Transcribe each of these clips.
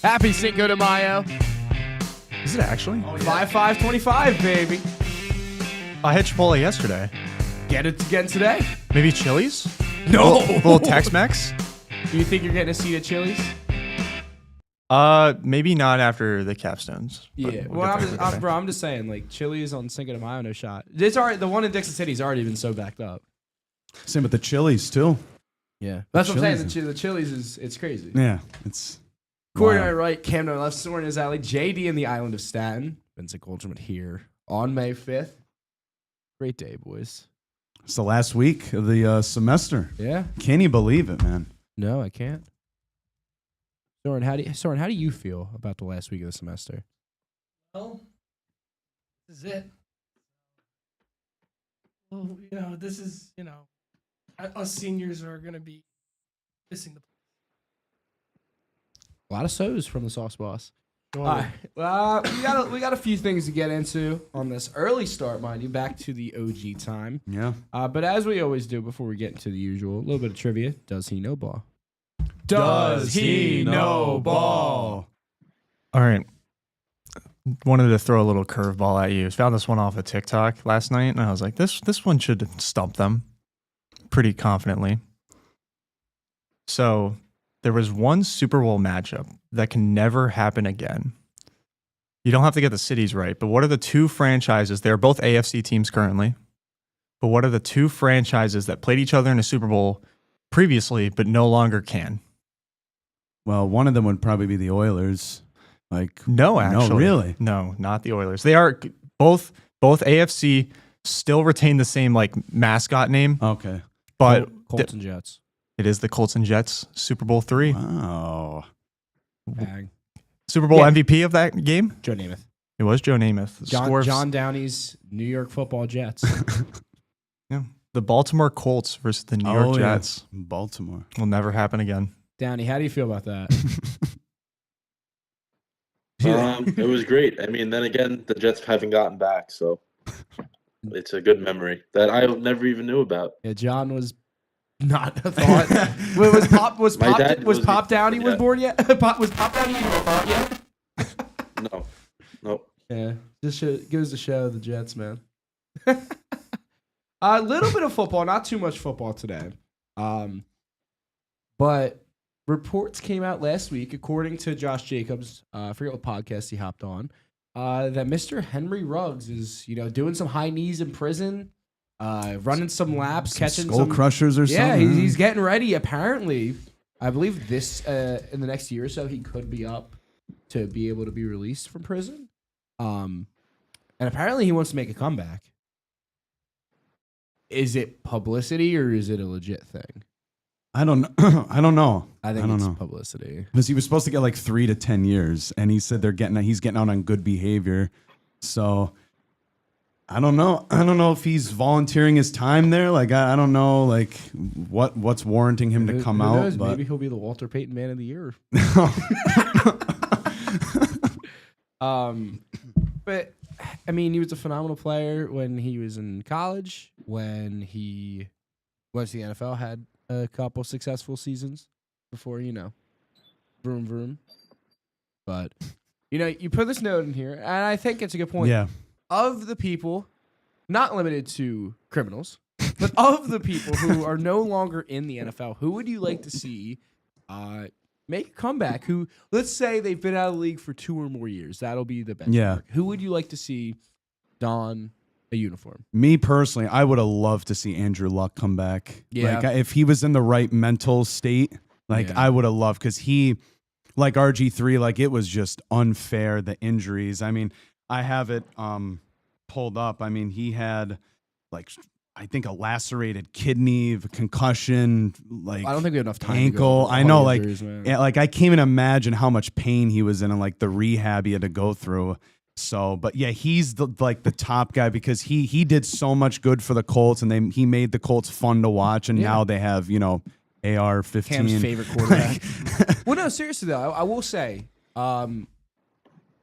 Happy Cinco de Mayo. Is it actually? 5/5/25, baby. I had Chipotle yesterday. Get it again today. Maybe Chili's? No. Little Tex-Mex? Do you think you're getting a seat at Chili's? Maybe not after the capstones. Yeah. We'll Well, get there. I'm just saying, like, Chili's on Cinco de Mayo, no shot. It's already, the one in Dixon City's already been so backed up. Same with the Chili's too. Yeah. That's what I'm saying. Chili's. The Chili's it's crazy. Yeah, it's Corey and wild. I right, Cam to my left, Soren in his alley, JD in the island of Staten. Vincent Goldschmidt here on May 5th. Great day, boys. It's the last week of the semester. Yeah. Can you believe it, man? No, I can't. Soren, how do you feel about the last week of the semester? Well, this is it. Well, this is, us seniors are going to be missing the. A lot of so's from the sauce boss. All All right. Well, we got a few things to get into on this early start, mind you, back to the OG time. Yeah. But as we always do before we get into the usual, a little bit of trivia. Does he know ball? Does he know ball? All right. Wanted to throw a little curveball at you. Found this one off of TikTok last night, and I was like, this one should stump them pretty confidently. So there was one Super Bowl matchup that can never happen again. You don't have to get the cities right, but what are the two franchises? They're both AFC teams currently. But what are the two franchises that played each other in a Super Bowl previously, but no longer can? Well, one of them would probably be the Oilers. No, actually. No, really? No, not the Oilers. They are both AFC still retain the same mascot name, Okay. but Colts and Jets. it is the Colts and Jets Super Bowl III. Wow. Bang. Super Bowl Yeah. MVP of that game? Joe Namath. It was Joe Namath. The score of- John Downey's New York Football Jets. yeah, the Baltimore Colts versus the New York yeah. Jets Baltimore. will never happen again. Downey, how do you feel about that? It was great. I mean, then again, the Jets haven't gotten back, so it's a good memory that I never even knew about. Yeah, John was not a thought. was My dad Pop wasn't- Downey was yeah. born yet? Was Pop Downey even a thought yet? No, nope. Yeah, just goes to show the Jets, man. A little bit of football, not too much football today. But reports came out last week, according to Josh Jacobs, I forget what podcast he hopped on, that Mr. Henry Ruggs is, doing some high knees in prison, running some laps, catching Skull some crushers or Yeah, something. he's getting ready. Apparently, I believe this in the next year or so, he could be up to be able to be released from prison. And apparently, he wants to make a comeback. Is it publicity or is it a legit thing? I don't know. I don't know. I think don't it's know. publicity. Because he was supposed to get 3 to 10 years, and he said he's getting out on good behavior. So I don't know. I don't know if he's volunteering his time there. I don't know what's warranting him to come Who out. knows? But Maybe he'll be the Walter Payton Man of the Year. But I mean, he was a phenomenal player when he was in college. When he went to the NFL, had a couple successful seasons before vroom vroom. But you put this note in here, and I think it's a good point. yeah, Of the people, not limited to criminals, but of the people who are no longer in the NFL, who would you like to see make a comeback? Who, let's say they've been out of the league for 2 or more years. That'll be the benchmark. Yeah. Who would you like to see don a uniform? me personally, I would have loved to see Andrew Luck come back. Yeah. If he was in the right mental state, Yeah. I would have loved, because he, like RG3, it was just unfair, the injuries. I mean, I have it pulled up. I mean, he had I think a lacerated kidney, concussion, I don't think we have enough time. ankle. To go I over know, all the injuries, man. I can't even imagine how much pain he was in and the rehab he had to go through. So, but yeah, he's the top guy, because he did so much good for the Colts, and he made the Colts fun to watch, and Yeah. now they have AR-15. Cam's favorite quarterback. Well, no, seriously though, I will say, in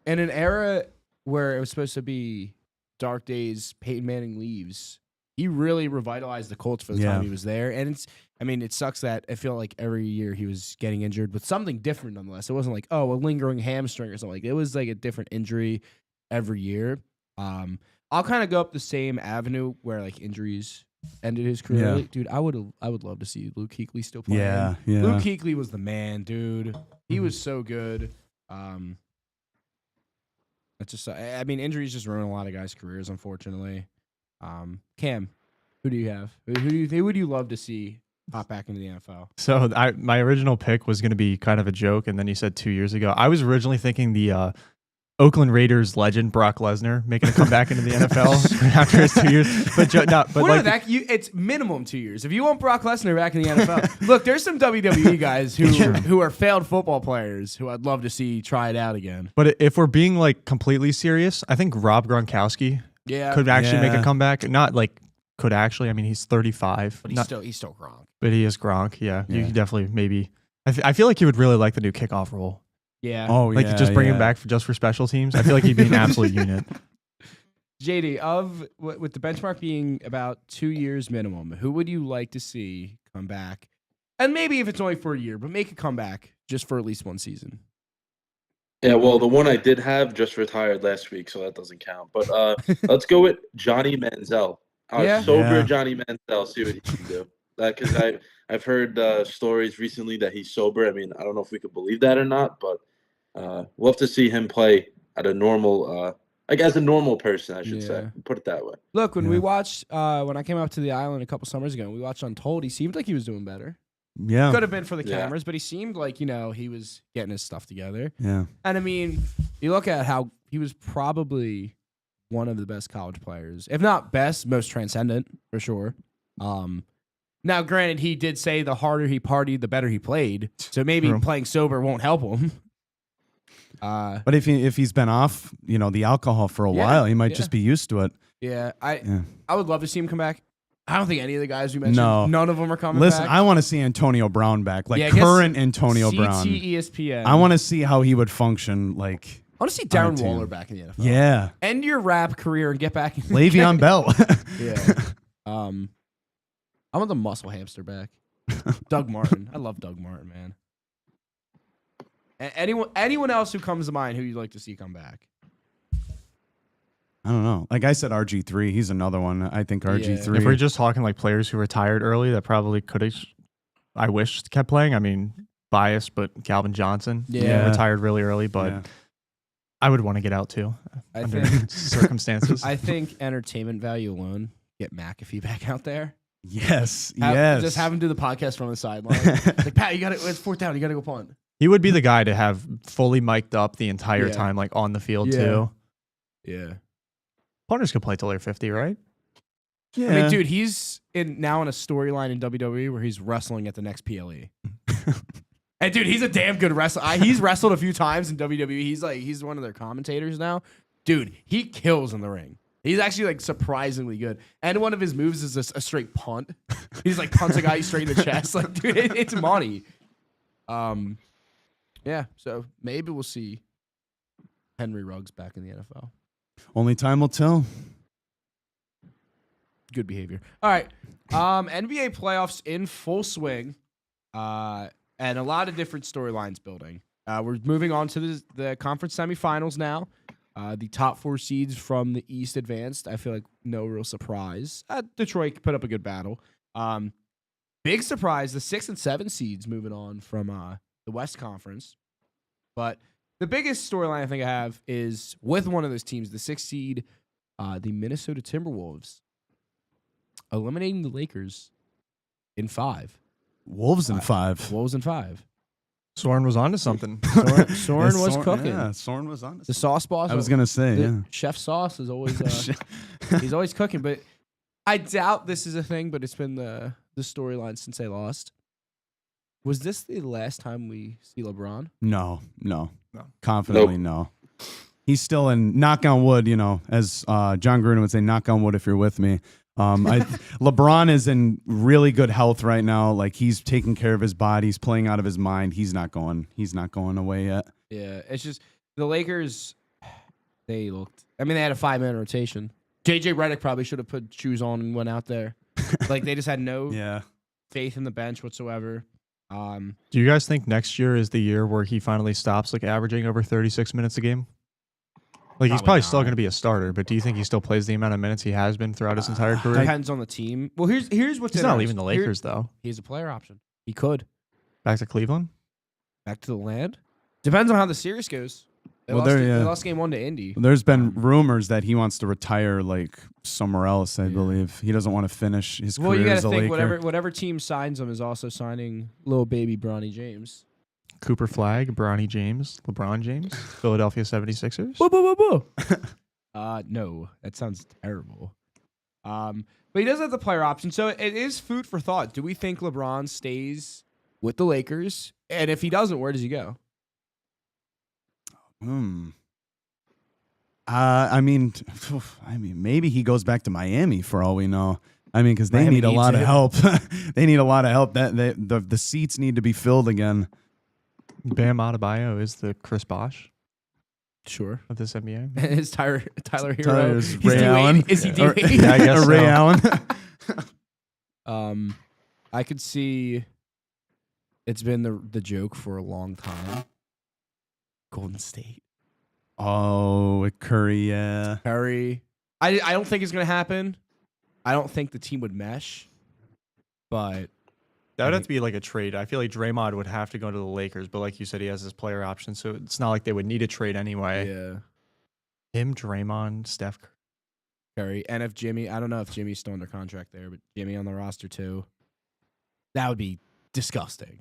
an era where it was supposed to be dark days, Peyton Manning leaves. He really revitalized the Colts for the Yeah. time he was there, and I mean, it sucks that I feel like every year he was getting injured with something different nonetheless. It wasn't like, oh, a lingering hamstring or something. Like, it was like a different injury every year. I'll kind of go up the same avenue where like injuries ended his career. Yeah. early. Dude, I would love to see Luke Kuechly still playing. Yeah, yeah. Luke Kuechly was the man, dude. He was so good. It's just, I mean, injuries just ruin a lot of guys' careers, unfortunately. Cam, who do you have? Who would you love to see pop back into the NFL? So my original pick was going to be kind of a joke, and then you said 2 years ago. I was originally thinking the Oakland Raiders legend Brock Lesnar making a comeback into the NFL after his 2 years. It's minimum 2 years. If you want Brock Lesnar back in the NFL, look, there's some WWE guys who are failed football players who I'd love to see try it out again. But if we're being like completely serious, I think Rob Gronkowski could actually make a comeback. Not like could actually. I mean, he's 35, but he's still Gronk. But he is Gronk. Yeah. You could definitely maybe. I feel like he would really like the new kickoff role. Yeah. Oh, like just bring him back just for special teams. I feel like he'd be an absolute unit. JD, with the benchmark being about 2 years minimum, who would you like to see come back? And maybe if it's only for a year, but make a comeback just for at least one season. Yeah, well, the one I did have just retired last week, so that doesn't count. But let's go with Johnny Manziel. Sober Johnny Manziel, see what he can do. Because I've heard stories recently that he's sober. I mean, I don't know if we could believe that or not, but we'll have to see him play at a normal, as a normal person, I should say. Put it that way. Look, when we watched, when I came up to the island a couple summers ago, and we watched Untold, he seemed like he was doing better. Yeah. Could have been for the cameras, but he seemed like, he was getting his stuff together. Yeah. And I mean, you look at how he was probably one of the best college players, if not best, most transcendent, for sure. Now, granted, he did say the harder he partied, the better he played. So maybe playing sober won't help him. But if he's been off, the alcohol for a while, he might just be used to it. Yeah, I would love to see him come back. I don't think any of the guys we mentioned, none of them are coming Listen, back. I want to see Antonio Brown back, current Antonio Brown. ESPN. I want to see how he would function. I want to see Darren Waller back in the NFL. Yeah. End your rap career and get back in Le'Veon Bell. Yeah. I want the muscle hamster back. Doug Martin. I love Doug Martin, man. Anyone else who comes to mind who you'd like to see come back? I don't know. Like I said, RG3. He's another one. I think RG3. If we're just talking like players who retired early that probably could have, I wish kept playing. I mean, biased, but Calvin Johnson retired really early, but I would want to get out too under circumstances. I think entertainment value alone, get McAfee back out there. Yes. Just have him do the podcast from the sideline. Like, Pat, it's fourth down. You got to go punt. He would be the guy to have fully mic'd up the entire time, like on the field too. Yeah. Punters could play till they're 50, right? Yeah. I mean, dude, he's now in a storyline in WWE where he's wrestling at the next PLE. And dude, he's a damn good wrestler. He's wrestled a few times in WWE. He's one of their commentators now. Dude, he kills in the ring. He's actually like surprisingly good. And one of his moves is a straight punt. He's like punts a guy straight in the chest. Like, dude, it's money. Yeah, so maybe we'll see Henry Ruggs back in the NFL. Only time will tell. Good behavior. All right. NBA playoffs in full swing. And a lot of different storylines building. We're moving on to the conference semifinals now. The top 4 seeds from the East advanced. I feel like no real surprise. Detroit put up a good battle. Big surprise, the 6 and 7 seeds moving on from the West Conference. But the biggest storyline I think I have is with one of those teams, the 6th seed, the Minnesota Timberwolves, eliminating the Lakers in 5. Wolves in 5. Wolves in 5. Soren was onto something. Soren was cooking. Yeah, Soren was on. The sauce boss. I was gonna say, Chef Sauce is always he's always cooking. But I doubt this is a thing. But it's been the storyline since they lost. Was this the last time we see LeBron? No. Confidently, no. He's still in. Knock on wood, as John Gruden would say, knock on wood if you're with me. LeBron is in really good health right now. Like he's taking care of his body. He's playing out of his mind. He's not going away yet. Yeah, it's just the Lakers. They had a 5-man rotation. JJ Redick probably should have put shoes on and went out there. Like they just had no. Yeah. faith in the bench whatsoever. Do you guys think next year is the year where he finally stops like averaging over 36 minutes a game? Like he's Probably probably still not. going to be a starter, but do you think he still plays the amount of minutes he has been throughout his entire career? Depends on the team. Well, here's what's He's not leaving the interesting. Lakers though. He has a player option. He could Back to Cleveland. back to the land. Depends on how the series goes. They, Well, lost, there, yeah. they lost game 1 to Indy. There's been rumors that he wants to retire like somewhere else. I believe he doesn't want to finish his Well, career you got as to a think Laker. whatever team signs him is also signing little baby Bronny James. Cooper Flag, Bronny James, LeBron James, Philadelphia 76ers. Boo, boo, boo, boo. No, that sounds terrible. But he does have the player option, so it is food for thought. Do we think LeBron stays with the Lakers? And if he doesn't, where does he go? I mean, maybe he goes back to Miami for all we know. I mean, because they Miami need a needs lot of him. help. They need a lot of help. The seats need to be filled again. Bam Adebayo is the Chris Bosh Sure. of this NBA. Is Tyler Hero? Tyler's He's Ray D-Wade. Allen. Is he Or- D-Wade? Yeah, I guess Ray so. Allen. I could see it's been the joke for a long time. Golden State. Oh, with Curry, yeah. Curry. I don't think it's going to happen. I don't think the team would mesh. But That would have to be like a trade. I feel like Draymond would have to go to the Lakers, but like you said, he has his player option, so it's not like they would need a trade anyway. yeah, Him, Draymond, Steph Curry. Curry. And if Jimmy, I don't know if Jimmy's still under contract there, but Jimmy on the roster too. That would be disgusting.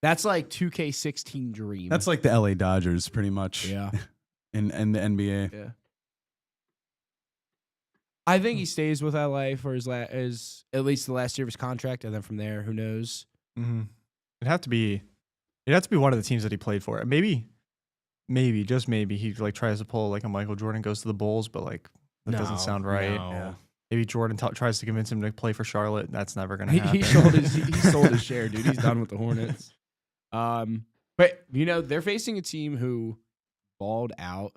That's like 2K16 dream. That's like the LA Dodgers, pretty much. yeah. In the NBA. Yeah. I think he stays with LA for his at least the last year of his contract, and then from there, who knows? Mm-hmm. It'd have to be one of the teams that he played for. Maybe, just maybe he like tries to pull like a Michael Jordan, goes to the Bulls, but like that doesn't sound right. No. Yeah. Maybe Jordan tries to convince him to play for Charlotte. That's never gonna happen. He sold his share, dude. He's done with the Hornets. But you know they're facing a team who balled out.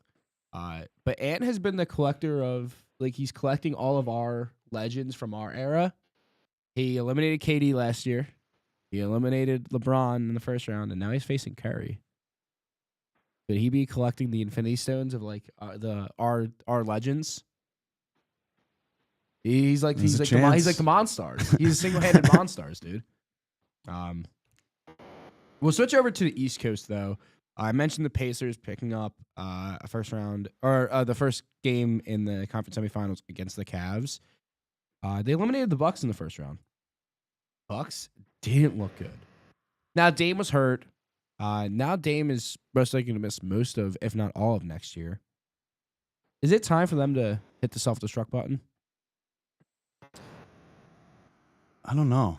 But Ant has been the collector of he's collecting all of our legends from our era. He eliminated KD last year. He eliminated LeBron in the first round, and now he's facing Curry. Could he be collecting the Infinity Stones of our legends? He's like There's a the chance. he's like the Monstars. He's a single-handed Monstars, dude. We'll switch over to the East Coast though. I mentioned the Pacers picking up a first round or the first game in the conference semifinals against the Cavs. They eliminated the Bucks in the first round. Bucks didn't look good. Now Dame was hurt. Now Dame is most likely going to miss most of, if not all of next year. Is it time for them to hit the self-destruct button? I don't know.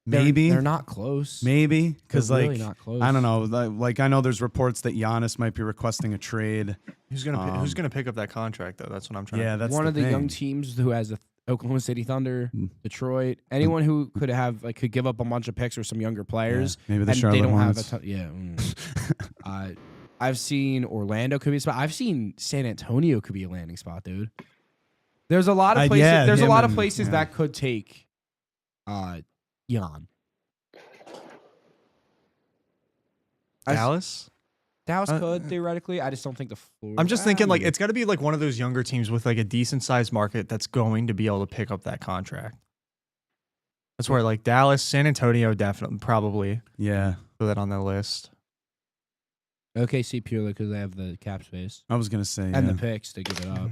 They're- Maybe. they're not close. Maybe. Because, They're like, really not close. I don't know. Like, I know there's reports that Giannis might be requesting a trade. Who's gonna pick up that contract though? That's what I'm trying. Yeah, to that's one the of the thing. young teams who has the Oklahoma City Thunder, Mm. Detroit, anyone who could give up a bunch of picks for some younger players. Yeah, maybe the and Charlotte they don't Hornets. have a ton. Yeah. I've seen Orlando could be a spot. I've seen San Antonio could be a landing spot, dude. There's a lot of places. Yeah, there's a him lot of and- places yeah. that could take Jan. Dallas. Dallas Uh, could theoretically. I just don't think the floor. I'm just thinking like it's got to be like one of those younger teams with like a decent sized market that's going to be able to pick up that contract. That's where like Dallas, San Antonio, definitely probably Yeah. put that on the list. OKC purely because they have the cap space I was going to say. and yeah. the picks to give it up,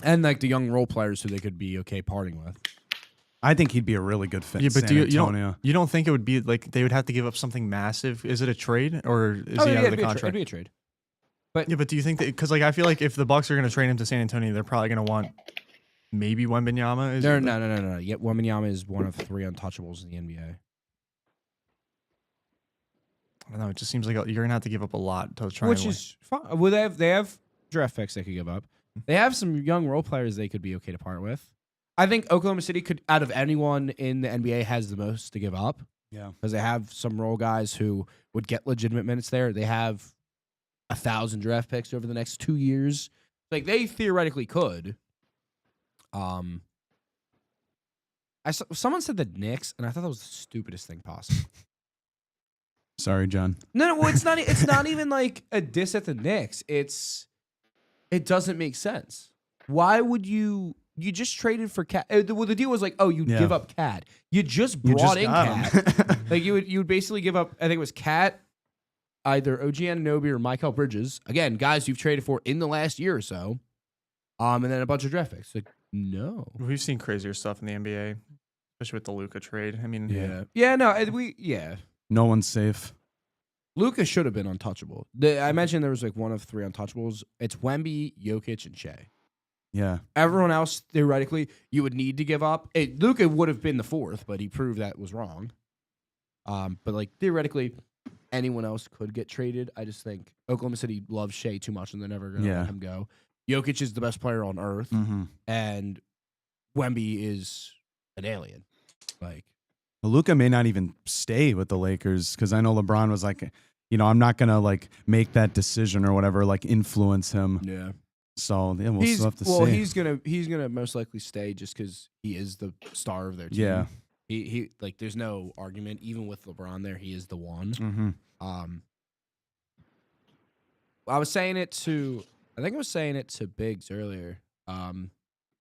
and like the young role players who they could be okay parting with. I think he'd be a really good fit. Yeah, in but San do you Antonio. don't think it would be like they would have to give up something massive? Is it a trade or is he out of the it'd be contract? a trade. Yeah, but do you think that because like I feel like if the Bucks are going to trade him to San Antonio, they're probably going to want maybe Wembanyama. No. Yet Wembanyama is one of 3 untouchables in the NBA. I don't know. It just seems like you're going to have to give up a lot to try. Which and win. is fine. Well, they have draft picks they could give up. They have some young role players they could be okay to part with. I think Oklahoma City could, out of anyone in the NBA, has the most to give up Yeah. because they have some role guys who would get legitimate minutes there. They have 1,000 draft picks over the next 2 years. Like they theoretically could. Someone said the Knicks, and I thought that was the stupidest thing possible. Sorry, John. No, well, it's not. It's not even like a diss at the Knicks. It doesn't make sense. Why would you? You just traded for Cat. Well, the deal was like, oh, you Yeah. give up Cat. You just You brought just in got Cat. him. Like you would basically give up. I think it was Cat, either OG Anunoby or Michael Bridges. Again, guys you've traded for in the last year or so. And then a bunch of draft picks. Like, no. We've seen crazier stuff in the NBA, especially with the Luka trade. I mean, Yeah. No. No one's safe. Luka should have been untouchable. I mentioned there was like one of 3 untouchables. It's Wemby, Jokic, and Shea. Yeah. Everyone else, theoretically, you would need to give up. Luka would have been the 4th, but he proved that was wrong. But like theoretically, anyone else could get traded. I just think Oklahoma City loves Shea too much, and they're never going to let him go. Jokic is the best player on earth, and Wemby is an alien. Like, Luka may not even stay with the Lakers because I know LeBron was like, I'm not gonna like make that decision or whatever, like influence him. yeah. So yeah, we'll still have to see. he's gonna most likely stay just because he is the star of their team. Yeah. He like there's no argument. Even with LeBron there, he is the one. Mm-hmm. I was saying it to Biggs earlier.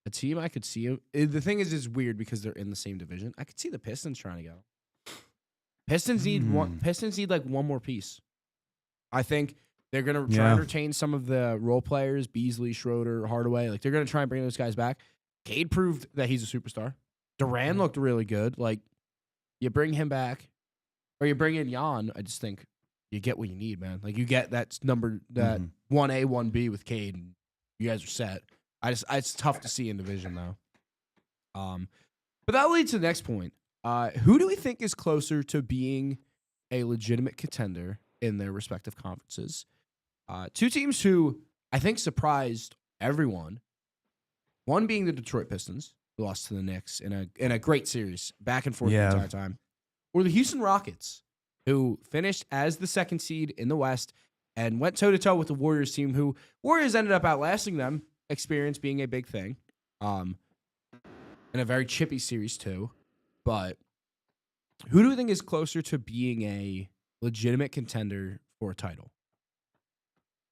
A team I could see. The thing is, it's weird because they're in the same division. I could see the Pistons trying to go. Pistons need like one more piece. I think they're gonna try and retain some of the role players: Beasley, Schroeder, Hardaway. Like they're gonna try and bring those guys back. Cade proved that he's a superstar. Durant looked really good. Like you bring him back, or you bring in Jan. I just think you get what you need, man. Like you get that 1A, 1B with Cade, and you guys are set. It's tough to see in division though. But that leads to the next point. Who do we think is closer to being a legitimate contender in their respective conferences? 2 teams who I think surprised everyone. One being the Detroit Pistons, who lost to the Knicks in a great series, back and forth the entire time. Or the Houston Rockets, who finished as the 2nd seed in the West and went toe-to-toe with the Warriors team, who Warriors ended up outlasting them, experience being a big thing. In a very chippy series too. But who do we think is closer to being a legitimate contender for a title?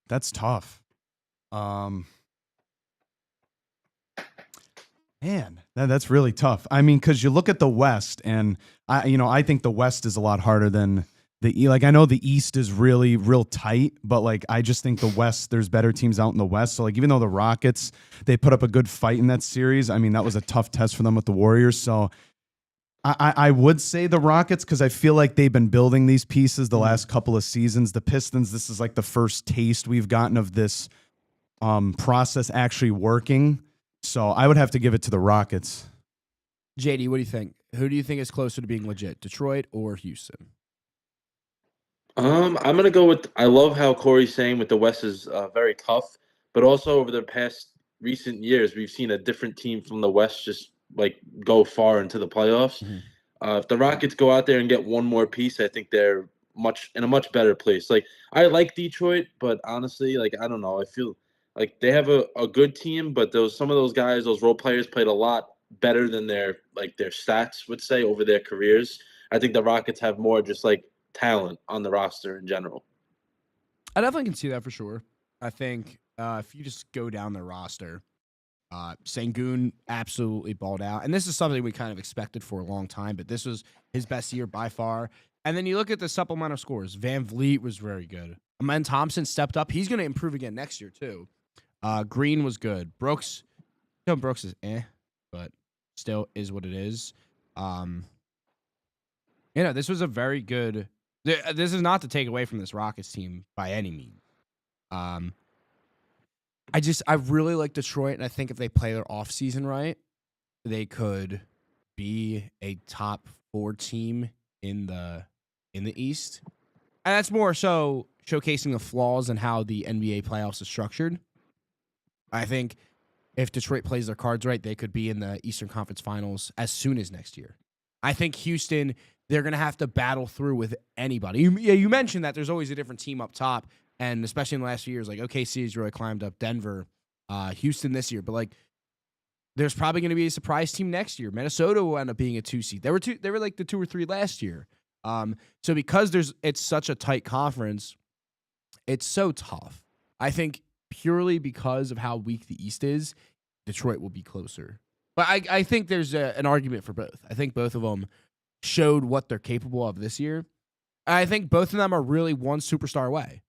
That's tough. Man, that's really tough. I mean, because you look at the West, and I think the West is a lot harder than the like. I know the East is really real tight, but like I just think the West, there's better teams out in the West. So like even though the Rockets, they put up a good fight in that series, I mean that was a tough test for them with the Warriors. So I would say the Rockets because I feel like they've been building these pieces the last couple of seasons. The Pistons, this is like the first taste we've gotten of this process actually working. So I would have to give it to the Rockets. JD, what do you think? Who do you think is closer to being legit, Detroit or Houston? I'm gonna go with. I love how Corey's saying with the West is very tough, but also over the past recent years, we've seen a different team from the West just like go far into the playoffs. If the Rockets go out there and get one more piece, I think they're in a much better place. Like I like Detroit, but honestly, like I don't know, I feel like they have a good team, but some of those guys, those role players, played a lot better than their stats would say over their careers. I think the Rockets have more just like talent on the roster in general. I definitely can see that for sure. I think if you just go down the roster, Sengun absolutely balled out. And this is something we kind of expected for a long time, but this was his best year by far. And then you look at the supplemental scores. Van Vliet was very good. Amen Thompson stepped up. He's going to improve again next year, too. Green was good. Brooks is but still is what it is. This was a very good. This is not to take away from this Rockets team by any means. I really like Detroit, and I think if they play their offseason right, they could be a top 4 team in the East. And that's more so showcasing the flaws in how the NBA playoffs is structured. I think if Detroit plays their cards right, they could be in the Eastern Conference Finals as soon as next year. I think Houston, they're going to have to battle through with anybody. You mentioned that there's always a different team up top, and especially in the last few years, like OKC has really climbed up, Denver, Houston this year. But like There's probably going to be a surprise team next year. Minnesota will end up being a 2 seed. They were like the 2 or 3 last year. So because it's such a tight conference, it's so tough. I think purely because of how weak the East is, Detroit will be closer. But I think there's an argument for both. I think both of them showed what they're capable of this year. I think both of them are really one superstar away.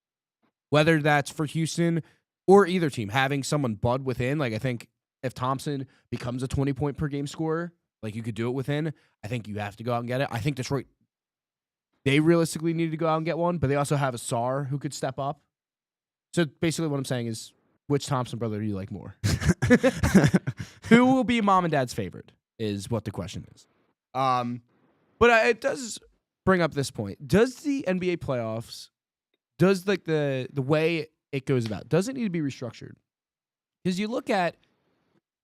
Whether that's for Houston or either team, having someone bud within, like I think if Thompson becomes a 20-point per game scorer, like you could do it within, I think you have to go out and get it. I think Detroit, they realistically need to go out and get one, but they also have a Sar who could step up. So basically what I'm saying is, which Thompson brother do you like more? Who will be mom and dad's favorite is what the question is. But it does bring up this point. Does the NBA playoffs, does like the way it goes about, does it need to be restructured? Because you look at,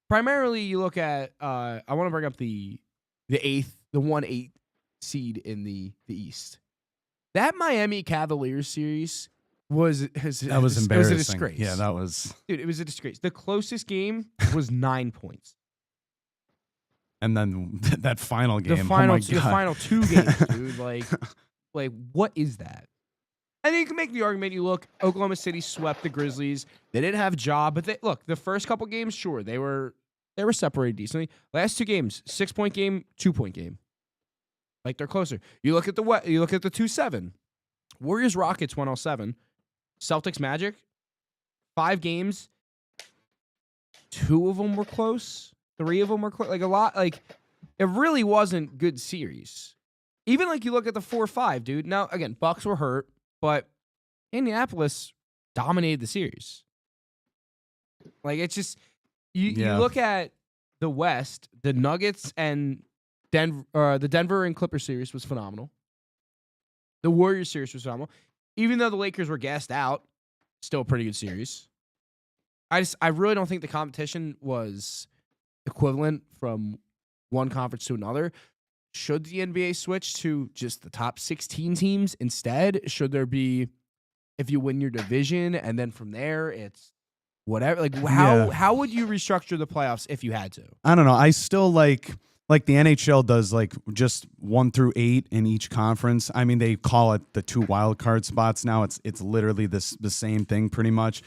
primarily you look at, I want to bring up the 1-8 seed in the East. That Miami Cavaliers series was embarrassing. It was a disgrace. Yeah, that was. Dude, it was a disgrace. The closest game was 9 points. And then that final game, The final, oh my God. the final 2 games, dude. Like what is that? And then you can make the argument. You look, Oklahoma City swept the Grizzlies. They didn't have Ja, but the first couple games, sure, they were separated decently. Last 2 games, 6-point game, 2-point game. Like they're closer. You look at the 2-7. Warriors Rockets 107. Celtics Magic, 5 games. 2 of them were close. 3 of them were close. Like a lot. Like it really wasn't good series. Even like you look at the 4-5, dude. Now again, Bucks were hurt, but Indianapolis dominated the series. Like it's just you look at the West, the Nuggets and the Denver and Clippers series was phenomenal. The Warriors series was phenomenal. Even though the Lakers were gassed out, still a pretty good series. I really don't think the competition was equivalent from one conference to another. Should the NBA switch to just the top 16 teams instead? Should there be, if you win your division and then from there it's whatever? Like how would you restructure the playoffs if you had to? I don't know. I still like the NHL does like just 1 through 8 in each conference. I mean, they call it the 2 wild card spots now. It's literally the same thing pretty much.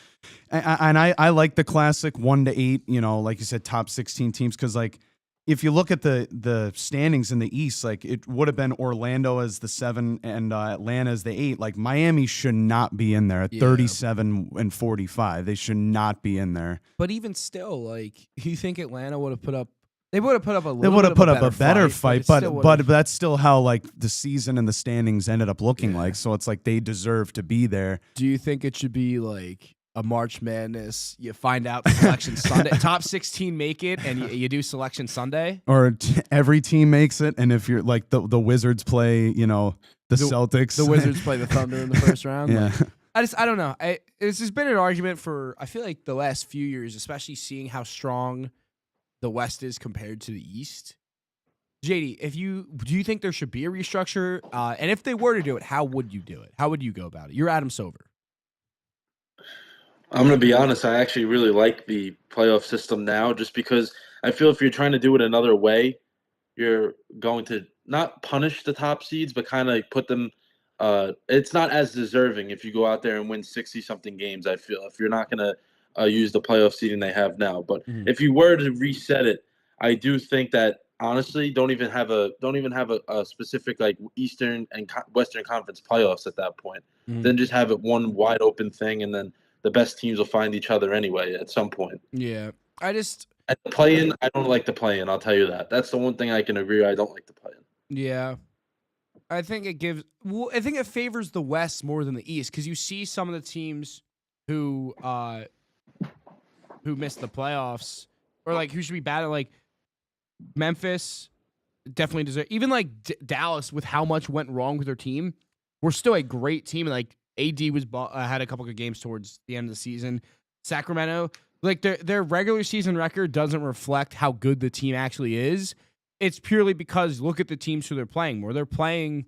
And I like the classic 1 to 8, you know, like you said, top 16 teams. Cause like, if you look at the standings in the East, like it would have been Orlando as the 7 and Atlanta as the 8. Like Miami should not be in there at 37 and 45. They should not be in there. But even still, like you think Atlanta would have put up? They would have put up a. They would have put up a better fight, but but that's still how like the season and the standings ended up looking like. So it's like they deserve to be there. Do you think it should be like a March Madness? You find out selection Sunday, top 16 make it, and you do selection Sunday, or every team makes it, and if you're like the Wizards play, you know, the Celtics, the Wizards play the Thunder in the first round. Yeah. Like, I don't know. It's just been an argument for I feel like the last few years, especially seeing how strong the West is compared to the East. JD, do you think there should be a restructure? And if they were to do it, how would you do it? How would you go about it? You're Adam Silver. I'm going to be honest. I actually really like the playoff system now just because I feel if you're trying to do it another way, you're going to not punish the top seeds, but kind of put them it's not as deserving if you go out there and win 60-something games, I feel, if you're not going to use the playoff seeding they have now. But if you were to reset it, I do think that honestly, don't even have a specific like Eastern and Western Conference playoffs at that point. Then just have it one wide open thing, and then the best teams will find each other anyway at some point. Yeah, at the play-in, I don't like the play-in. I'll tell you that. That's the one thing I can agree. I don't like the play-in. Yeah, I think it favors the West more than the East because you see some of the teams who missed the playoffs or like who should be bad at like Memphis definitely deserve, even like Dallas with how much went wrong with their team. We're still a great team. And like AD was had a couple good games towards the end of the season. Sacramento, like their regular season record doesn't reflect how good the team actually is. It's purely because look at the teams who they're playing more. They're playing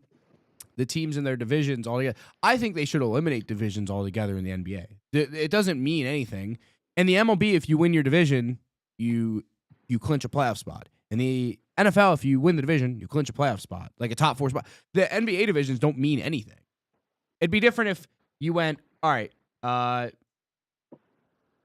the teams in their divisions altogether. I think they should eliminate divisions altogether in the NBA. It doesn't mean anything. In the MLB, if you win your division, you you clinch a playoff spot. In the NFL, if you win the division, you clinch a playoff spot, like a top 4 spot. The NBA divisions don't mean anything. It'd be different if you went, all right,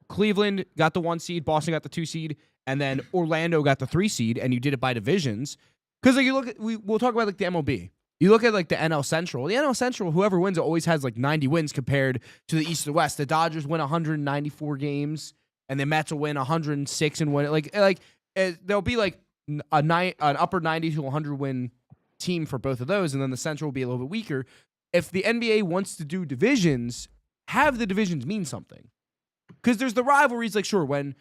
Cleveland got the 1 seed, Boston got the 2 seed, and then Orlando got the 3 seed, and you did it by divisions. Because like you look at, we'll talk about like the MLB. You look at like the NL Central. The NL Central, whoever wins it always has like 90 wins compared to the East and West. The Dodgers win 194 games, and the Mets will win 106 and win it. There'll be like an upper 90 to 100 win team for both of those, and then the Central will be a little bit weaker. If the NBA wants to do divisions, have the divisions mean something. Because there's the rivalries, like sure, when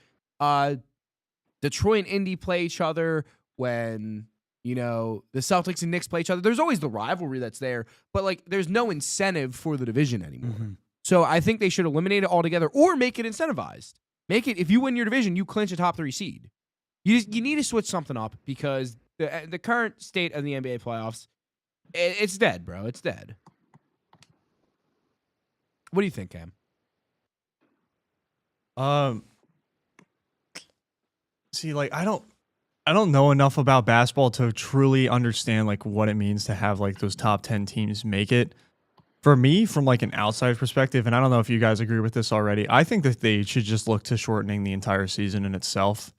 Detroit and Indy play each other, when the Celtics and Knicks play each other, there's always the rivalry that's there, but like there's no incentive for the division anymore. Mm-hmm. So I think they should eliminate it altogether or make it incentivized. Make it, if you win your division, you clinch a top 3 seed. You need to switch something up because the current state of the NBA playoffs, it's dead, bro. It's dead. What do you think, Cam? See, like I don't know enough about basketball to truly understand like what it means to have like those top 10 teams make it. For me, from like an outside perspective, and I don't know if you guys agree with this already, I think that they should just look to shortening the entire season in itself.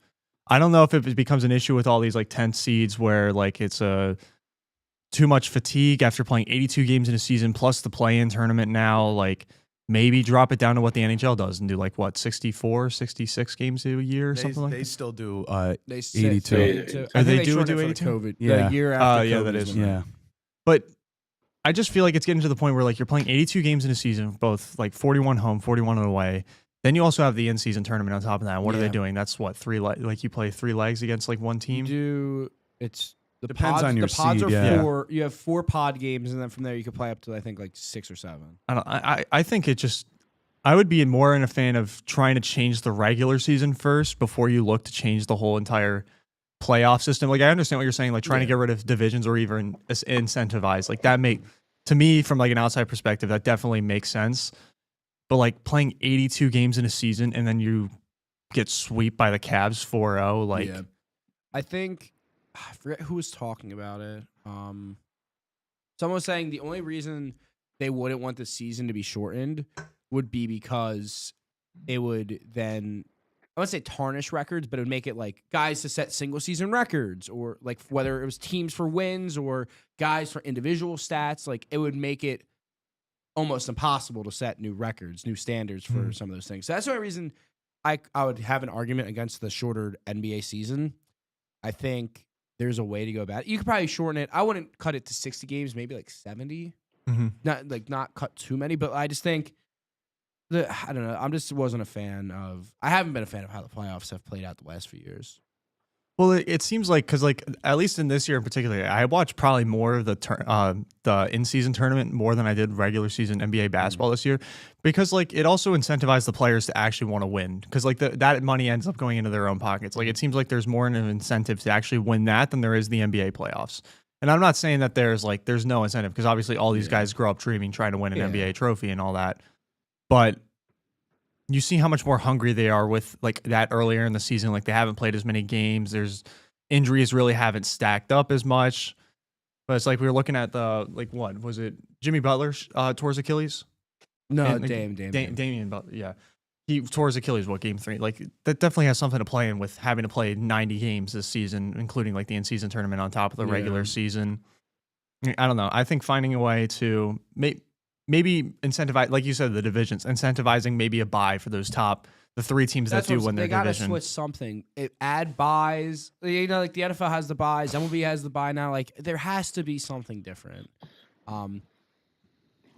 I don't know if it becomes an issue with all these like 10 seeds where like it's too much fatigue after playing 82 games in a season plus the play-in tournament now. Like maybe drop it down to what the NHL does and do like what 64, 66 games a year or something like that. They still do 82. They do 82? COVID. Yeah. The year after yeah, COVID that is. Yeah. But I just feel like it's getting to the point where like you're playing 82 games in a season, both like 41 home, 41 away. Then you also have the in-season tournament on top of that. What are they doing? That's what 3 like you play 3 legs against like one team. Depends on your pods seed, are 4. You have 4 pod games, and then from there you could play up to I think like 6 or 7. I think it just. I would be more in a fan of trying to change the regular season first before you look to change the whole entire playoff system. Like I understand what you're saying, like trying to get rid of divisions or even incentivize. Like that to me from like an outside perspective, that definitely makes sense. But like playing 82 games in a season and then you get swept by the Cavs 4-0, like I think I forget who was talking about it. Someone was saying the only reason they wouldn't want the season to be shortened would be because it would then, I wouldn't say tarnish records, but it would make it like guys to set single season records, or like whether it was teams for wins or guys for individual stats, like it would make it almost impossible to set new records, new standards for some of those things. So that's the only reason I would have an argument against the shorter NBA season. I think there's a way to go about it. You could probably shorten it. I wouldn't cut it to 60 games, maybe like 70. Not cut too many, but I just think I don't know. Wasn't a fan of. I haven't been a fan of how the playoffs have played out the last few years. Well, it seems like because like at least in this year in particular, I watched probably more of the in-season tournament more than I did regular season NBA basketball this year, because like it also incentivized the players to actually want to win, because like that money ends up going into their own pockets. Like it seems like there's more of an incentive to actually win that than there is the NBA playoffs. And I'm not saying that there's no incentive, because obviously all these guys grow up dreaming trying to win an NBA trophy and all that, but you see how much more hungry they are with like that earlier in the season. Like they haven't played as many games. There's injuries really haven't stacked up as much. But it's like we were looking at what was it? Jimmy Butler tore his Achilles? No, and, Damian Butler. Yeah, he tore his Achilles. Game 3? Like that definitely has something to play in with having to play 90 games this season, including like the in-season tournament on top of the regular season. I don't know. I think finding a way to maybe incentivize, like you said, the divisions, incentivizing maybe a bye for those the 3 teams that do win their division. They gotta switch something. Add buys. Like the NFL has the buys, MLB has the bye now. Like there has to be something different.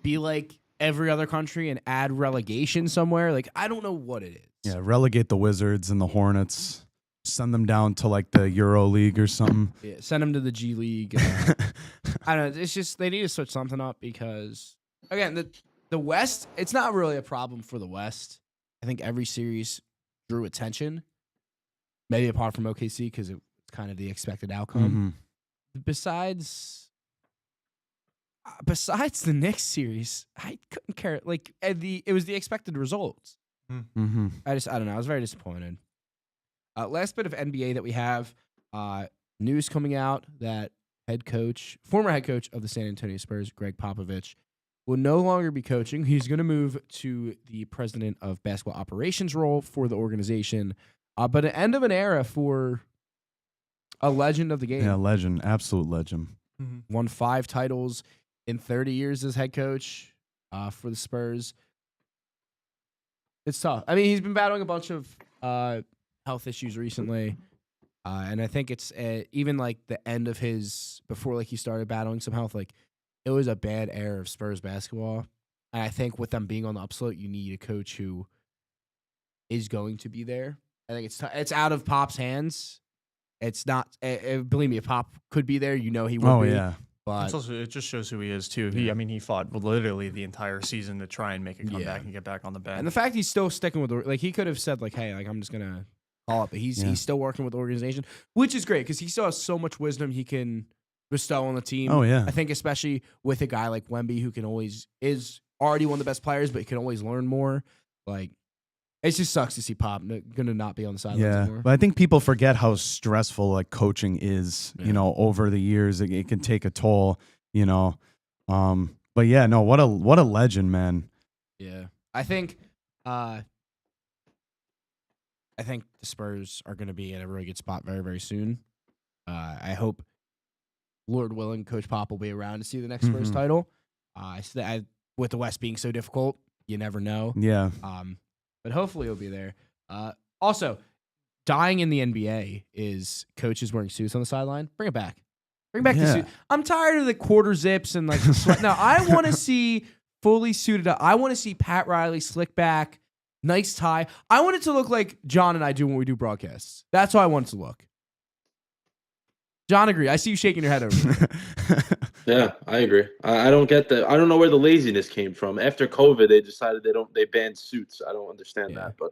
Be like every other country and add relegation somewhere. Like I don't know what it is. Yeah, relegate the Wizards and the Hornets. Send them down to like the Euro League or something. Yeah, send them to the G League. I don't know. It's just they need to switch something up, because again, the West, it's not really a problem for the West. I think every series drew attention, maybe apart from OKC because it's kind of the expected outcome. Besides the Knicks series, I couldn't care. Like it was the expected results. I don't know. I was very disappointed. Last bit of NBA that we have, news coming out that former head coach of the San Antonio Spurs, Greg Popovich, will no longer be coaching. He's going to move to the president of basketball operations role for the organization. But an end of an era for a legend of the game. Yeah, legend, absolute legend. Won 5 titles in 30 years as head coach for the Spurs. It's tough. I mean, he's been battling a bunch of health issues recently. And I think it's even like the end of before like he started battling some health, like it was a bad era of Spurs basketball. And I think with them being on the upslope, you need a coach who is going to be there. I think it's out of Pop's hands. It's not. Believe me, if Pop could be there, he would. Oh be. yeah. But it just shows who he is too. He fought literally the entire season to try and make a comeback and get back on the bench. And the fact he's still sticking with he could have said hey, I'm just gonna call it, but he's still working with the organization, which is great because he still has so much wisdom he can bestow on the team. Oh yeah. I think especially with a guy like Wemby who is already one of the best players, but can always learn more. It just sucks to see Pop gonna not be on the sidelines anymore. But I think people forget how stressful coaching is. Over the years, it can take a toll. But yeah, no, what a legend, man. Yeah, I think the Spurs are gonna be in a really good spot very, very soon. I hope, Lord willing, Coach Pop will be around to see the next Spurs title. With the West being so difficult, you never know. Yeah. But hopefully he'll be there. Also, dying in the NBA is coaches wearing suits on the sideline. Bring it back. Bring back the suit. I'm tired of the quarter zips and the sweat. No, I want to see fully suited up. I want to see Pat Riley slick back, nice tie. I want it to look like John and I do when we do broadcasts. That's how I want it to look. John, agree. I see you shaking your head over there. Yeah, I agree. I don't get I don't know where the laziness came from. After COVID, they decided they banned suits. I don't understand that, but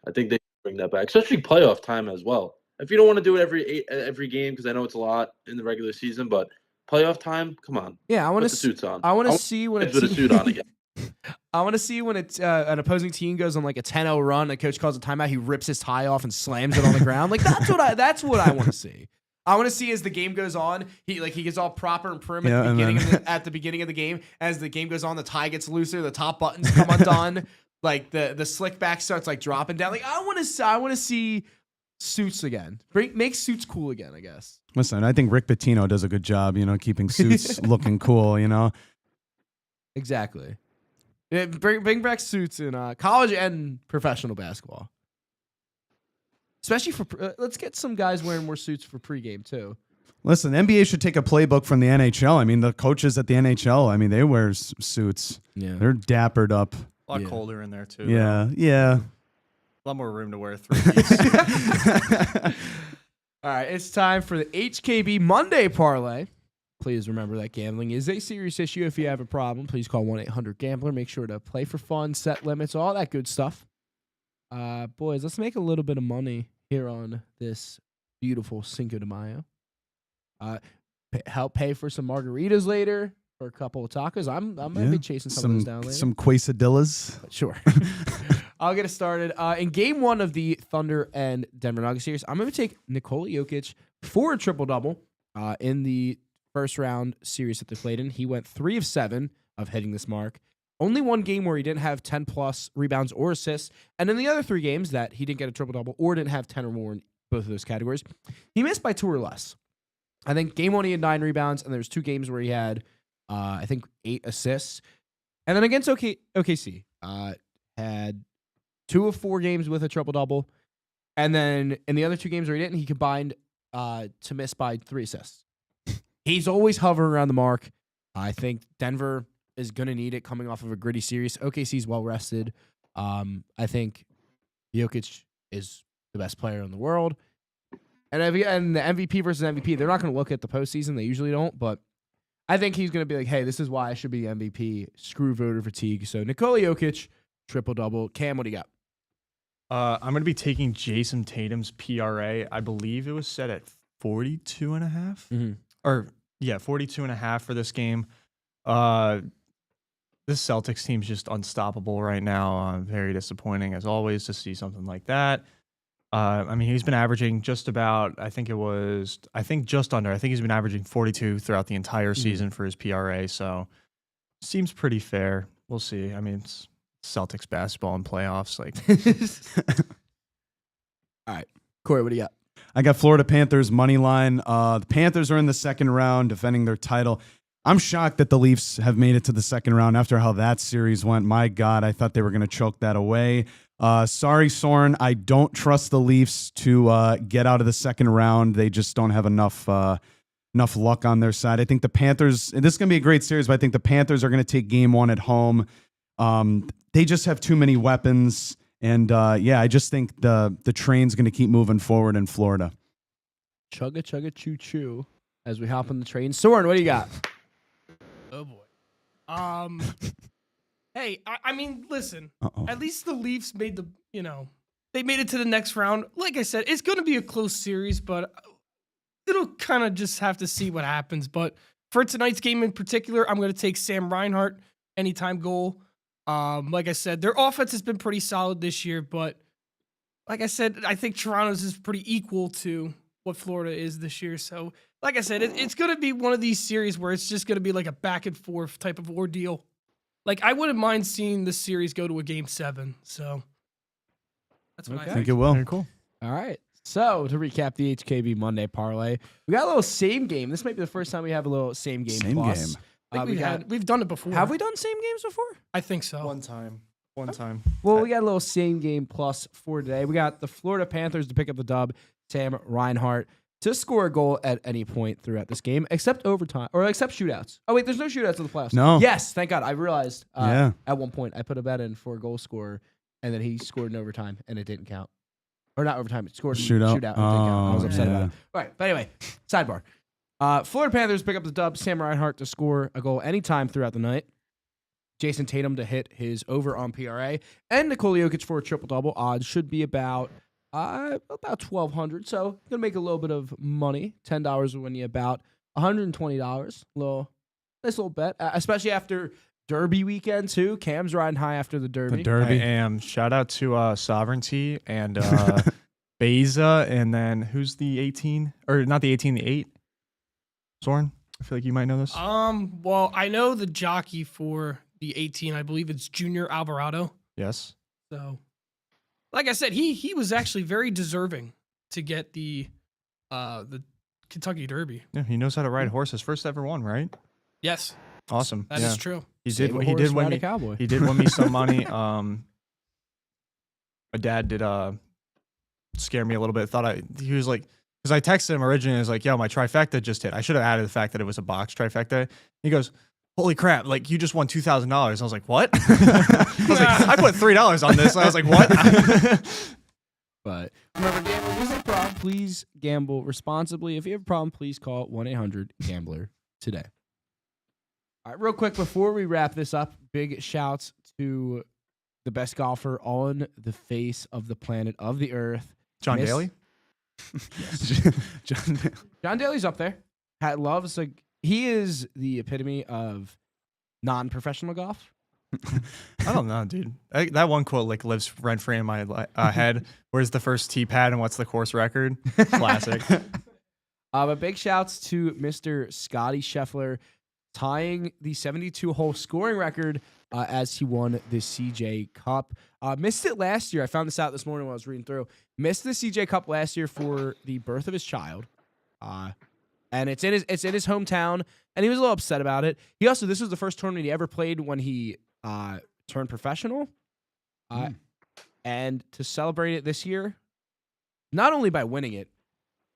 I think they bring that back, especially playoff time as well. If you don't want to do it every game, because I know it's a lot in the regular season, but playoff time, come on. Yeah, I want to put the suits on. I want to see when it's with a suit on again. I want to see when it's an opposing team goes on a 10-0 run, a coach calls a timeout, he rips his tie off and slams it on the ground. That's what I want to see. I want to see as the game goes on, he gets all proper and prim at the beginning of the game. As the game goes on, the tie gets looser, the top buttons come undone, the slick back starts dropping down. I want to see suits again. Make suits cool again, I guess. Listen, I think Rick Pitino does a good job, keeping suits looking cool, Exactly. Yeah, bring back suits in college and professional basketball. Especially let's get some guys wearing more suits for pregame too. Listen, NBA should take a playbook from the NHL. I mean, the coaches at the NHL, they wear suits. Yeah, they're dappered up. A lot colder in there too. Yeah, A lot more room to wear 3-piece. All right, it's time for the HKB Monday parlay. Please remember that gambling is a serious issue. If you have a problem, please call 1-800-GAMBLER. Make sure to play for fun, set limits, all that good stuff. Boys, let's make a little bit of money here on this beautiful Cinco de Mayo. Help pay for some margaritas later, or a couple of tacos. I might be chasing some of those down later. Some quesadillas. Sure. I'll get us started. In game 1 of the Thunder and Denver Nuggets series, I'm going to take Nikola Jokic for a triple-double in the first round series that they played in. He went 3 of 7 of hitting this mark. Only one game where he didn't have 10-plus rebounds or assists. And in the other 3 games that he didn't get a triple-double or didn't have 10 or more in both of those categories, he missed by 2 or less. I think game 1 he had 9 rebounds, and there was 2 games where he had, 8 assists. And then against OKC, had 2 of 4 games with a triple-double. And then in the other 2 games where he didn't, he combined to miss by 3 assists. He's always hovering around the mark. I think Denver is going to need it coming off of a gritty series. OKC's well-rested. I think Jokic is the best player in the world. And the MVP versus MVP, they're not going to look at the postseason. They usually don't. But I think he's going to be like, hey, this is why I should be MVP. Screw voter fatigue. So Nikola Jokic, triple-double. Cam, what do you got? I'm going to be taking Jason Tatum's PRA. I believe it was set at 42.5. Mm-hmm. 42.5 for this game. This Celtics team's just unstoppable right now. Very disappointing, as always, to see something like that. I mean, he's been averaging just about, I think just under. I think he's been averaging 42 throughout the entire season for his PRA. So seems pretty fair. We'll see. I mean, it's Celtics basketball and playoffs. Like, all right, Corey, what do you got? I got Florida Panthers money line. The Panthers are in the second round defending their title. I'm shocked that the Leafs have made it to the second round after how that series went. My God, I thought they were going to choke that away. Sorry, Soren. I don't trust the Leafs to get out of the second round. They just don't have enough luck on their side. I think the Panthers, and this is going to be a great series, but I think the Panthers are going to take game one at home. They just have too many weapons. And I just think the train's going to keep moving forward in Florida. Chugga, chugga, choo, choo. As we hop on the train. Soren, what do you got? Oh boy. Hey, I mean, listen. Uh-oh. At least the Leafs made they made it to the next round. Like I said, it's going to be a close series, but it'll kind of just have to see what happens. But for tonight's game in particular, I'm going to take Sam Reinhart anytime goal. Like I said, their offense has been pretty solid this year, but like I said, I think Toronto's is pretty equal to what Florida is this year. So, like I said, it's going to be one of these series where it's just going to be like a back and forth type of ordeal. Like, I wouldn't mind seeing this series go to a game 7. So, that's what I I think. think it will. very cool. All right. So, to recap the HKB Monday parlay, we got a little same game. This might be the first time we have a little same game Same plus. game. I think we've done it before. Have we done same games before? I think so. One time. Well, we got a little same game plus for today. We got the Florida Panthers to pick up the dub, Sam Reinhart to score a goal at any point throughout this game, except overtime, or except shootouts. Oh, wait, there's no shootouts in the playoffs. No. Yes, thank God. I realized Yeah. at one point I put a bet in for a goal scorer, and then he scored in overtime, and it didn't count. Or not overtime, it scored in Shootout. and it didn't count. I was upset about yeah. it. All right, but anyway, sidebar. Florida Panthers pick up the dub, Sam Reinhart to score a goal anytime throughout the night. Jason Tatum to hit his over on PRA, and Nikola Jokic for a triple-double. Odds should be about 1,200, so gonna make a little bit of money. $10 will win you about $120. Nice little bet, especially after Derby weekend too. Cam's riding high after the Derby. The Derby. I am. Shout out to Sovereignty and Beza, and then who's the 18? Or not the 18, the 8? Soren? I feel like you might know this. Well, I know the jockey for the 18. I believe it's Junior Alvarado. Yes. So, like I said, he was actually very deserving to get the Kentucky Derby. Yeah, he knows how to ride horses. First ever one, right? Yes, Awesome. that is true. He Save did. a He horse, did win ride a me. cowboy. He did win me some money. My dad did scare me a little bit. He was like, because I texted him originally. I was like, "Yo, my trifecta just hit." I should have added the fact that it was a box trifecta. He goes, "Holy crap! Like you just won $2,000." I was like, "What?" I was like, "I put $3 on this." I was like, "What?" But remember, gamblers is a problem. Please gamble responsibly. If you have a problem, please call 1-800-GAMBLER today. All right, real quick before we wrap this up, big shouts to the best golfer on the face of the planet of the earth, John Miss- Daly. John Daly's up there. Pat loves he is the epitome of non-professional golf. I don't know, dude. That one quote like lives rent free in my head. Where's the first tee pad and what's the course record? Classic. But big shouts to Mr. Scotty Scheffler tying the 72-hole scoring record as he won the CJ Cup. Missed it last year. I found this out this morning when I was reading through. Missed the CJ Cup last year for the birth of his child. And it's in his hometown, and he was a little upset about it. This was the first tournament he ever played when he turned professional. And to celebrate it this year, not only by winning it,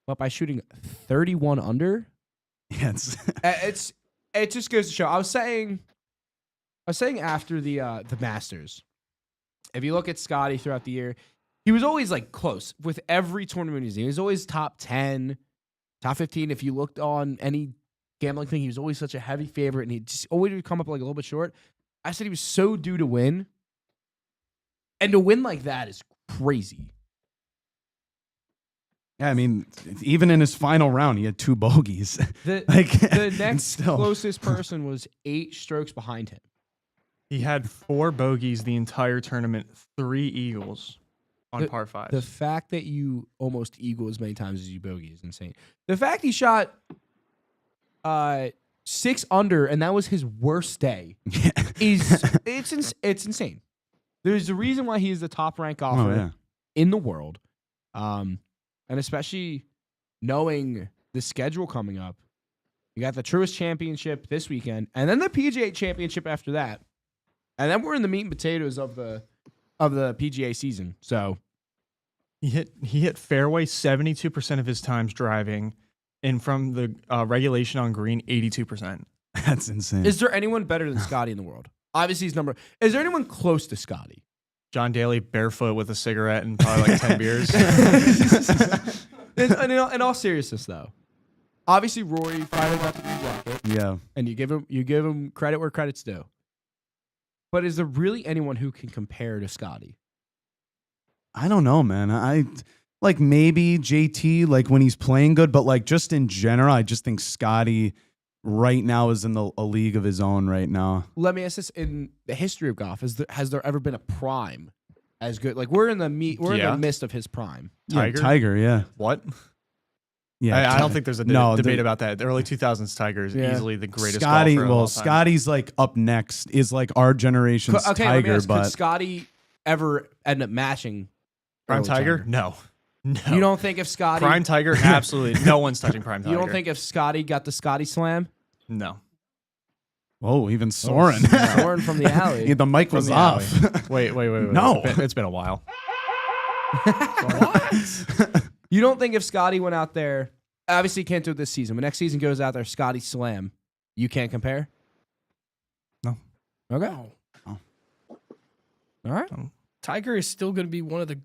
but by shooting 31 under. Yeah, It just goes to show. I was saying after the Masters, if you look at Scotty throughout the year, he was always like close with every tournament he's in. He was always top 10, top 15. If you looked on any gambling thing, he was always such a heavy favorite, and he just always would come up like a little bit short. I said he was so due to win, and to win like that is crazy. Yeah, I mean, even in his final round, he had 2 bogeys. The and next still. closest person was 8 strokes behind him. He had 4 bogeys the entire tournament, 3 eagles. on par 5. The fact that you almost eagle as many times as you bogey is insane. The fact he shot 6 under and that was his worst day it's insane. There's a reason why he is the top ranked golfer in the world, and especially knowing the schedule coming up. You got the Truist Championship this weekend, and then the PGA Championship after that, and then we're in the meat and potatoes of the PGA season. So he hit fairway 72% of his times driving, and from the regulation on green, 82%. That's insane. is there anyone better than Scotty in the world? Obviously, he's number. Is there anyone close to Scotty? John Daly barefoot with a cigarette and probably like 10 beers. In all seriousness, though, obviously Rory finally got the new jacket. Yeah. And you give him credit where credit's due. But is there really anyone who can compare to Scotty? I don't know, man. I like maybe JT, like when he's playing good, but like just in general, I just think Scotty right now is in a league of his own right now. Let me ask this: in the history of golf, has there ever been a prime as good? Like we're in the midst of his prime. Tiger, yeah. What? Yeah, I don't think there's a debate about that. The early 2000s Tiger is easily the greatest Scotty, golfer of all time. Scotty's like up next, is like our generation's Okay, Tiger, let me ask, but could Scotty ever end up matching Prime early Tiger? No. You don't think if Scotty Prime Tiger? Absolutely. No one's touching Prime Tiger. You don't think if Scotty got the Scotty Slam? No. whoa, even Soren. Soren from the alley. Yeah, the mic was off. Wait. No. It's been a while. What? You don't think if Scotty went out there, obviously he can't do it this season, but next season goes out there, Scotty Slam, you can't compare? No. Okay. No. Oh. All right. Tiger is still going to be one of the.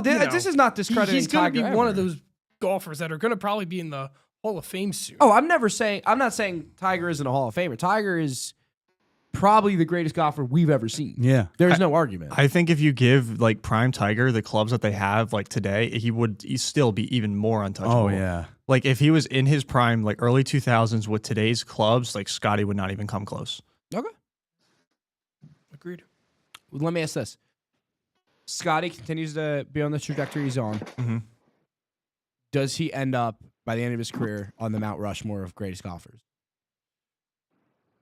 This is not discrediting He's going to Tiger be one of ever. those golfers that are going to probably be in the Hall of Fame soon. Oh, I'm not saying Tiger isn't a Hall of Famer. Tiger is probably the greatest golfer we've ever seen. Yeah. There's no argument. I think if you give like Prime Tiger the clubs that they have like today, he'd still be even more untouchable. Oh, yeah. Like if he was in his prime, like early 2000s with today's clubs, like Scotty would not even come close. Okay. Agreed. Let me ask this. Scotty continues to be on the trajectory he's on. Mm-hmm. Does he end up, by the end of his career, on the Mount Rushmore of greatest golfers?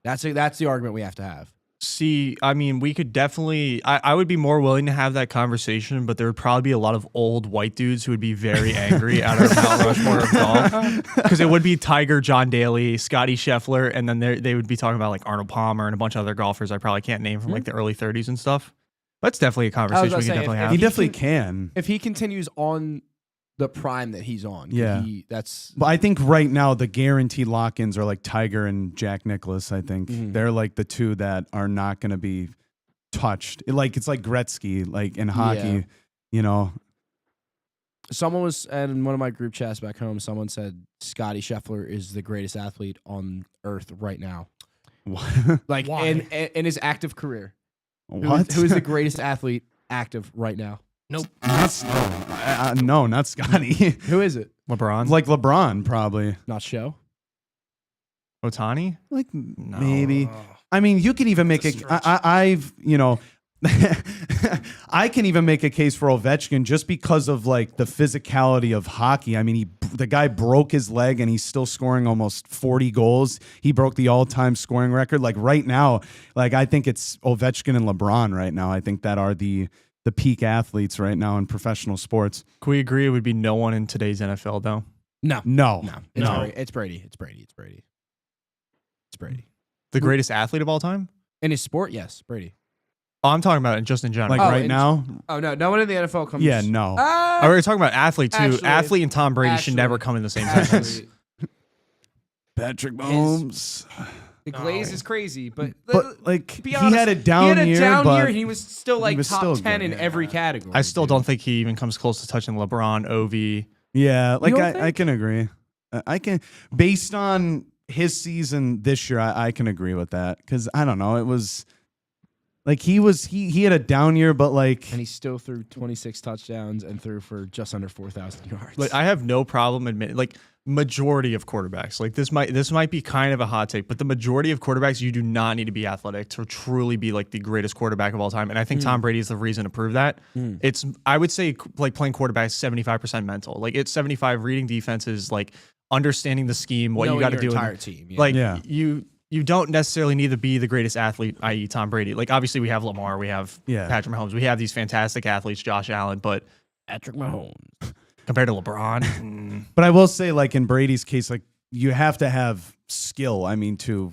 That's the argument we have to have. See, I mean, we could definitely. I would be more willing to have that conversation, but there would probably be a lot of old white dudes who would be very angry at our Mount Rushmore of golf, because it would be Tiger, John Daly, Scotty Scheffler, and then they would be talking about like Arnold Palmer and a bunch of other golfers I probably can't name from like the early 30s and stuff. That's definitely a conversation we can definitely have. He definitely can. If he continues on the prime that he's on, yeah, that's. But I think right now the guaranteed lock-ins are like Tiger and Jack Nicklaus. I think they're like the two that are not going to be touched. It's like Gretzky, like in hockey, you know. Someone was in one of my group chats back home. Someone said Scotty Scheffler is the greatest athlete on earth right now. What? Like in his active career. What? Who is the greatest athlete active right now? Nope. No, not Scotty. Who is it? LeBron, Like LeBron, probably. Not Show. Otani, Like No. maybe. I mean, you could even make It's a stretch. I've I can even make a case for Ovechkin just because of like the physicality of hockey. I mean, the guy broke his leg and he's still scoring almost 40 goals. He broke the all-time scoring record. Like right now, like I think it's Ovechkin and LeBron right now. I think that are the peak athletes right now in professional sports. Can we agree it would be no one in today's NFL though? No. No. It's Brady. It's Brady. The greatest athlete of all time? In his sport, yes, Brady. Oh, I'm talking about it just in general. Like Oh, right now? Oh no, no one in the NFL comes. Yeah, no. Oh, we're talking about athlete too. Actually- Athlete and Tom Brady should actually- never come in the same sentence. Actually, Patrick Mahomes. the glaze is crazy, but Like be he honest, had a down year, but and he was still like was top still 10 good, in every category. I still dude. don't think he even comes close to touching LeBron, Ovi. yeah, like don't I think? can agree. I can, based on his season this year, I can agree with that because I don't know. It was like he had a down year, but like And he still threw 26 touchdowns and threw for just under 4,000 yards. Like I have no problem admitting, like majority of quarterbacks, like this might be kind of a hot take, but the majority of quarterbacks, you do not need to be athletic to truly be like the greatest quarterback of all time. And I think Tom Brady is the reason to prove that. It's, I would say, like playing quarterback is 75% mental. Like it's 75 reading defenses, like understanding the scheme, what you got to do. Entire team. Yeah. Like you don't necessarily need to be the greatest athlete, i.e. Tom Brady. Like obviously we have Lamar, we have Patrick Mahomes, we have these fantastic athletes, Josh Allen, but Patrick Mahomes. Compared to LeBron. But I will say, like in Brady's case, like you have to have skill. I mean, to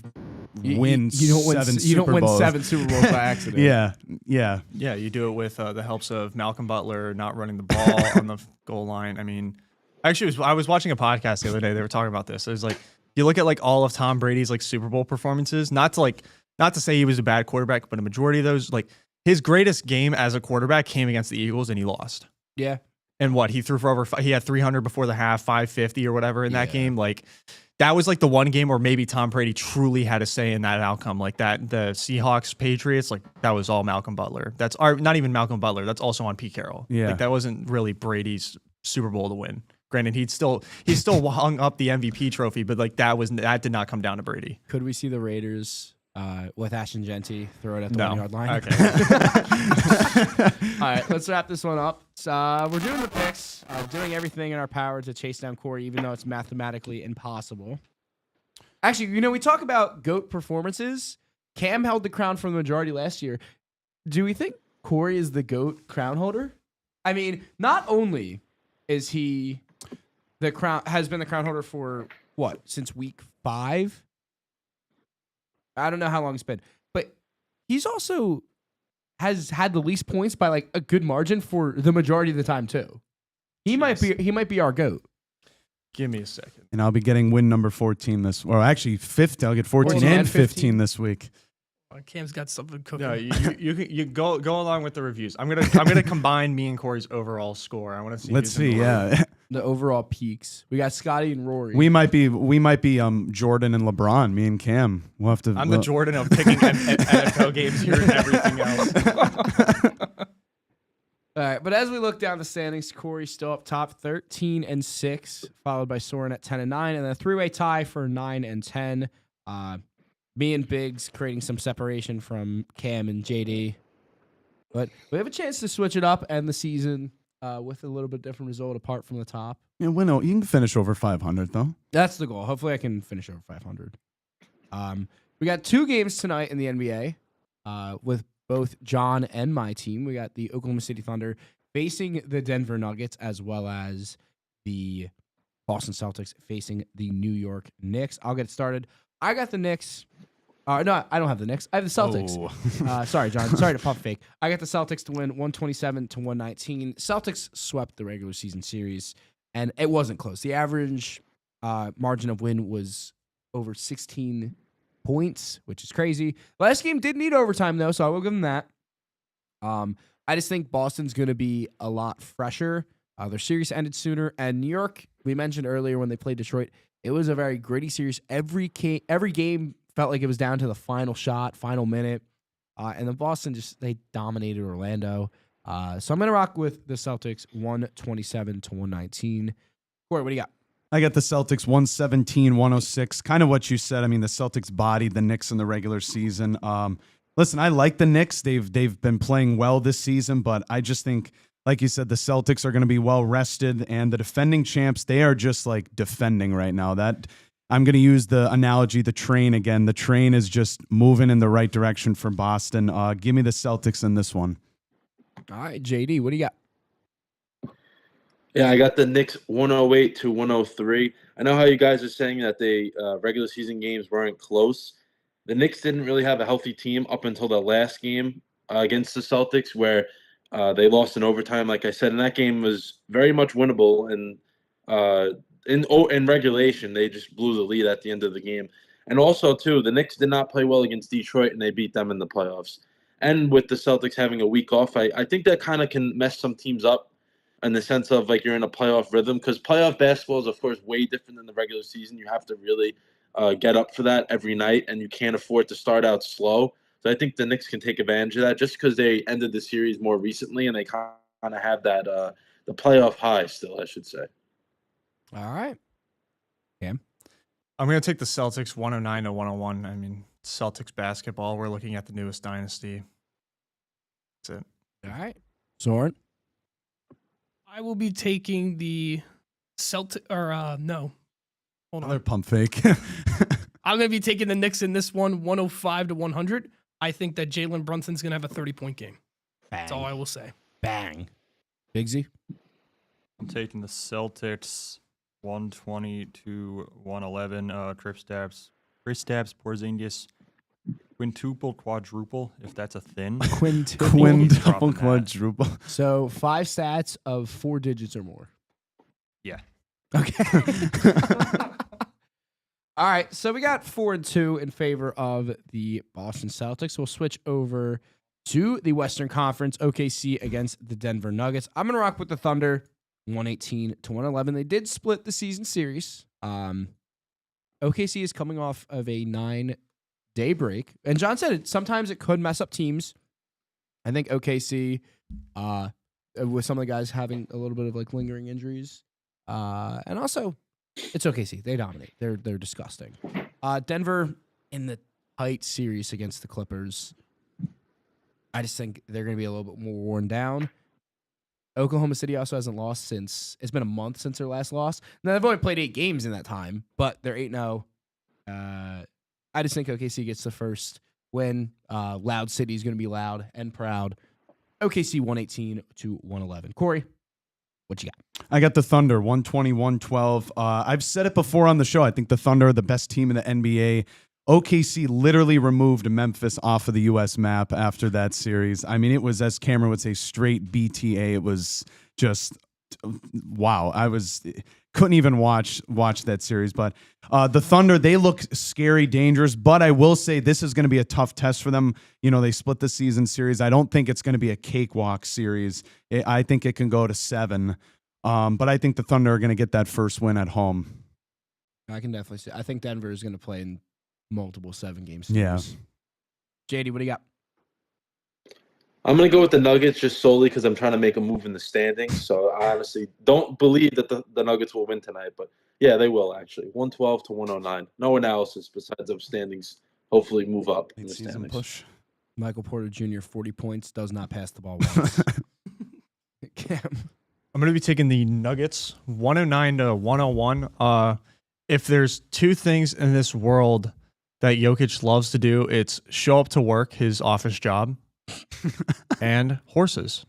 win you don't win, seven you Super don't Bowls. win 7 Super Bowls by accident. Yeah. Yeah, you do it with the helps of Malcolm Butler not running the ball on the goal line. I mean, actually, I was watching a podcast the other day. They were talking about this. It was like, you look at like all of Tom Brady's like Super Bowl performances, not to say he was a bad quarterback, but a majority of those, like his greatest game as a quarterback came against the Eagles and he lost. Yeah. And what, he threw for over, he had 300 before the half, 550 or whatever in that game. Like that was like the one game where maybe Tom Brady truly had a say in that outcome. Like that, the Seahawks Patriots, like that was all Malcolm Butler. That's not even Malcolm Butler. That's also on Pete Carroll. Yeah. Like that wasn't really Brady's Super Bowl to win. Granted, he still hung up the MVP trophy, but like that did not come down to Brady. Could we see the Raiders with Ashton Genty throw it at the 1-yard line? Okay. All right, let's wrap this one up. We're doing the picks, doing everything in our power to chase down Corey, even though it's mathematically impossible. Actually, we talk about GOAT performances. Cam held the crown for the majority last year. Do we think Corey is the GOAT crown holder? I mean, not only is he has been the crown holder for what, since week 5? I don't know how long it's been, but he's also has had the least points by like a good margin for the majority of the time too. He might be our GOAT. Give me a second. And I'll be getting win number 14 this, or actually 15. I'll get 14 and 15 this week. Cam's got something cooking. No, you go along with the reviews. I'm gonna combine me and Corey's overall score. I want to see. Let's see. Yeah, the overall peaks. We got Scotty and Rory. we might be Jordan and LeBron. Me and Cam. We'll have to. I'm the Jordan of picking NFL games here and everything else. All right, but as we look down the standings, Corey's still up top, 13-6, followed by Soren at 10-9, and then a 3-way tie for 9-10. Me and Biggs creating some separation from Cam and JD. But we have a chance to switch it up and the season with a little bit different result apart from the top. Yeah, you can finish over 500 though. That's the goal. Hopefully I can finish over 500. We got 2 games tonight in the NBA with both John and my team. We got the Oklahoma City Thunder facing the Denver Nuggets as well as the Boston Celtics facing the New York Knicks. I'll get started. I got the Knicks. No, I don't have the Knicks. I have the Celtics. Oh. Sorry, John. Sorry to pump fake. I got the Celtics to win 127-119. Celtics swept the regular season series, and it wasn't close. The average margin of win was over 16 points, which is crazy. Last game did need overtime, though, so I will give them that. I just think Boston's going to be a lot fresher. Their series ended sooner, and New York, we mentioned earlier when they played Detroit, it was a very gritty series. Every game felt like it was down to the final shot, final minute. And then Boston they dominated Orlando. So I'm going to rock with the Celtics 127-119. Corey, what do you got? I got the Celtics 117-106. Kind of what you said. I mean, the Celtics bodied the Knicks in the regular season. Listen, I like the Knicks. They've been playing well this season, but I just think, like you said, the Celtics are going to be well rested, and the defending champs, they are just like defending right now. That I'm going to use the analogy, the train again. The train is just moving in the right direction for Boston. Give me the Celtics in this one. All right, JD, what do you got? Yeah, I got the Knicks 108-103. I know how you guys are saying that they regular season games weren't close. The Knicks didn't really have a healthy team up until the last game against the Celtics, where they lost in overtime, like I said, and that game was very much winnable. And in regulation, they just blew the lead at the end of the game. And also, too, the Knicks did not play well against Detroit, and they beat them in the playoffs. And with the Celtics having a week off, I think that kind of can mess some teams up in the sense of like you're in a playoff rhythm, because playoff basketball is, of course, way different than the regular season. You have to really get up for that every night, and you can't afford to start out slow. So I think the Knicks can take advantage of that just because they ended the series more recently and they kind of have that the playoff high still, I should say. All right. Cam? I'm going to take the Celtics 109 to 101. I mean, Celtics basketball, we're looking at the newest dynasty. That's it. All right. Soren? I will be taking the Celtic, or no. Hold Another on. pump fake. I'm going to be taking the Knicks in this one, 105 to 100. I think that Jalen Brunson's going to have a 30-point game. Bang. That's all I will say. Bang. Bigsy? I'm taking the Celtics 120 to 111. Kristaps Porzingis quadruple, if that's a thing. Quintuple quadruple. So 5 stats of 4 digits or more. Yeah. Okay. All right. So we got 4 and 2 in favor of the Boston Celtics. We'll switch over to the Western Conference. OKC against the Denver Nuggets. I'm going to rock with the Thunder 118 to 111. They did split the season series. OKC is coming off of a 9-day break. And John said sometimes it could mess up teams. I think OKC, with some of the guys having a little bit of like lingering injuries, and also it's OKC. They dominate. They're disgusting. Denver in the tight series against the Clippers. I just think they're going to be a little bit more worn down. Oklahoma City also hasn't lost since it's been a month since their last loss. Now they've only played 8 games in that time, but they're 8-0. I just think OKC gets the first win. Loud City is going to be loud and proud. OKC 118 to 111. Corey, what you got? I got the Thunder 120, 112. I've said it before on the show. I think the Thunder are the best team in the NBA. OKC literally removed Memphis off of the U.S. map after that series. I mean, it was, as Cameron would say, straight BTA. It was just wow. Couldn't even watch that series. But the Thunder, they look scary, dangerous. But I will say this is going to be a tough test for them. You know, they split the season series. I don't think it's going to be a cakewalk series. I think it can go to 7. But I think the Thunder are going to get that first win at home. I can definitely see. I think Denver is going to play in multiple 7-game series. Yeah. JD, what do you got? I'm going to go with the Nuggets just solely because I'm trying to make a move in the standings. So I honestly don't believe that the Nuggets will win tonight. But, yeah, they will, actually. 112 to 109. No analysis besides of standings hopefully move up in the Season standings. push. Michael Porter Jr., 40 points, does not pass the ball once. Cam. I'm going to be taking the Nuggets 109 to 101. If there's 2 things in this world that Jokic loves to do, it's show up to work, his office job, and horses.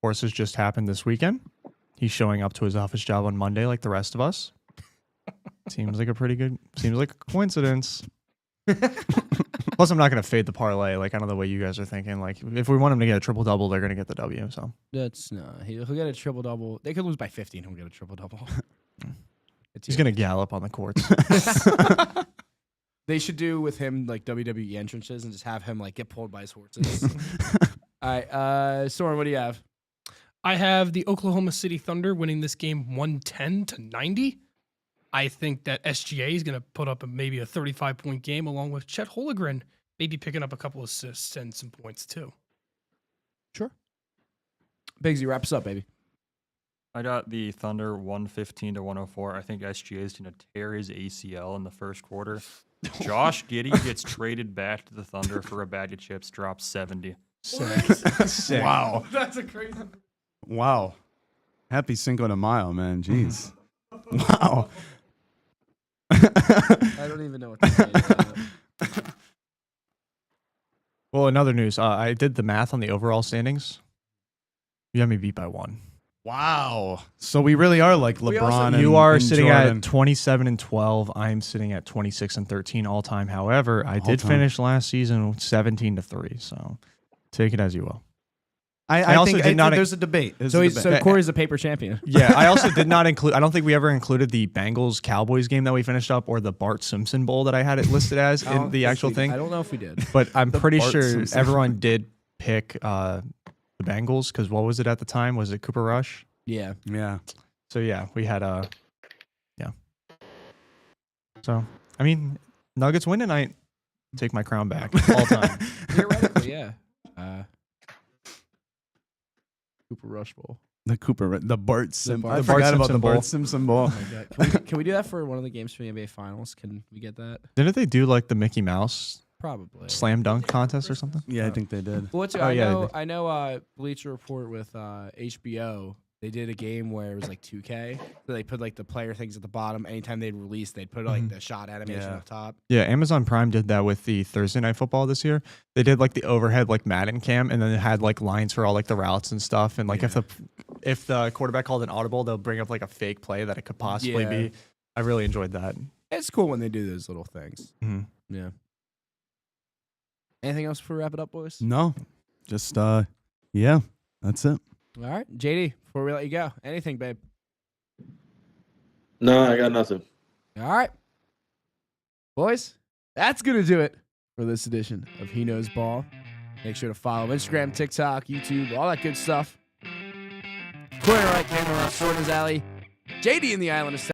Horses just happened this weekend. He's showing up to his office job on Monday like the rest of us. Seems like a coincidence. Plus, I'm not going to fade the parlay. Like, I don't know the way you guys are thinking. Like, if we want him to get a triple-double, they're going to get the W. So That's no. He'll get a triple-double. They could lose by 50 and he'll get a triple-double. he's going to gallop on the courts. They should do with him like WWE entrances and just have him like get pulled by his horses. All right, Soren, what do you have? I have the Oklahoma City Thunder winning this game 110 to 90. I think that SGA is going to put up maybe a 35-point game along with Chet Holmgren, maybe picking up a couple assists and some points too. Sure. Bigsy, wrap us up, baby. I got the Thunder 115 to 104. I think SGA is going to tear his ACL in the first quarter. Josh Giddey gets traded back to the Thunder for a bag of chips, drops 70. Sick. Wow. That's a crazy. Wow. Happy Cinco de Mayo, man. Jeez. Wow. I don't even know what to say. Well, in other news, I did the math on the overall standings. You got me beat by 1. Wow. So we really are like LeBron and You are and sitting Jordan. at 27 and 12. I'm sitting at 26 and 13 all time. However, I did All-time. finish last season 17 to 3. So take it as you will. I also think did not- there's a debate. There's So, a he's, debate. so Corey's a paper champion. Yeah, I also did not include. I don't think we ever included the Bengals Cowboys game that we finished up, or the Bart Simpson Bowl that I had it listed as in the actual thing. I don't know if we did. But I'm pretty Bart sure Simpson. everyone did pick the Bengals because what was it at the time? Was it Cooper Rush? Yeah. Yeah. So yeah, we had yeah. So I mean, Nuggets win tonight. Take my crown back all time. Theoretically, yeah. Cooper Rush Bowl. The Bart Simpson. Bart I forgot about the Simpson Bowl. Bart Simpson Bowl. Oh my God. Can we do that for one of the games for the NBA Finals? Can we get that? Didn't they do like the Mickey Mouse Probably. slam dunk contest or something? Yeah, I think they did. Well, too, Oh, yeah, I know. Bleacher Report with HBO. They did a game where it was like 2K. So they put like the player things at the bottom. Anytime they'd release, they'd put like the shot animation Yeah. up top. Yeah, Amazon Prime did that with the Thursday Night Football this year. They did like the overhead like Madden cam, and then it had like lines for all like the routes and stuff. And like if the quarterback called an audible, they'll bring up like a fake play that it could possibly be. I really enjoyed that. It's cool when they do those little things. Mhm. Yeah. Anything else before we wrap it up, boys? No, just yeah, that's it. All right, JD. Before we let you go, anything, babe? No, I got nothing. All right, boys. That's gonna do it for this edition of He Knows Ball. Make sure to follow Instagram, TikTok, YouTube, all that good stuff. Corner right, camera, Sword in his alley. JD in the Island of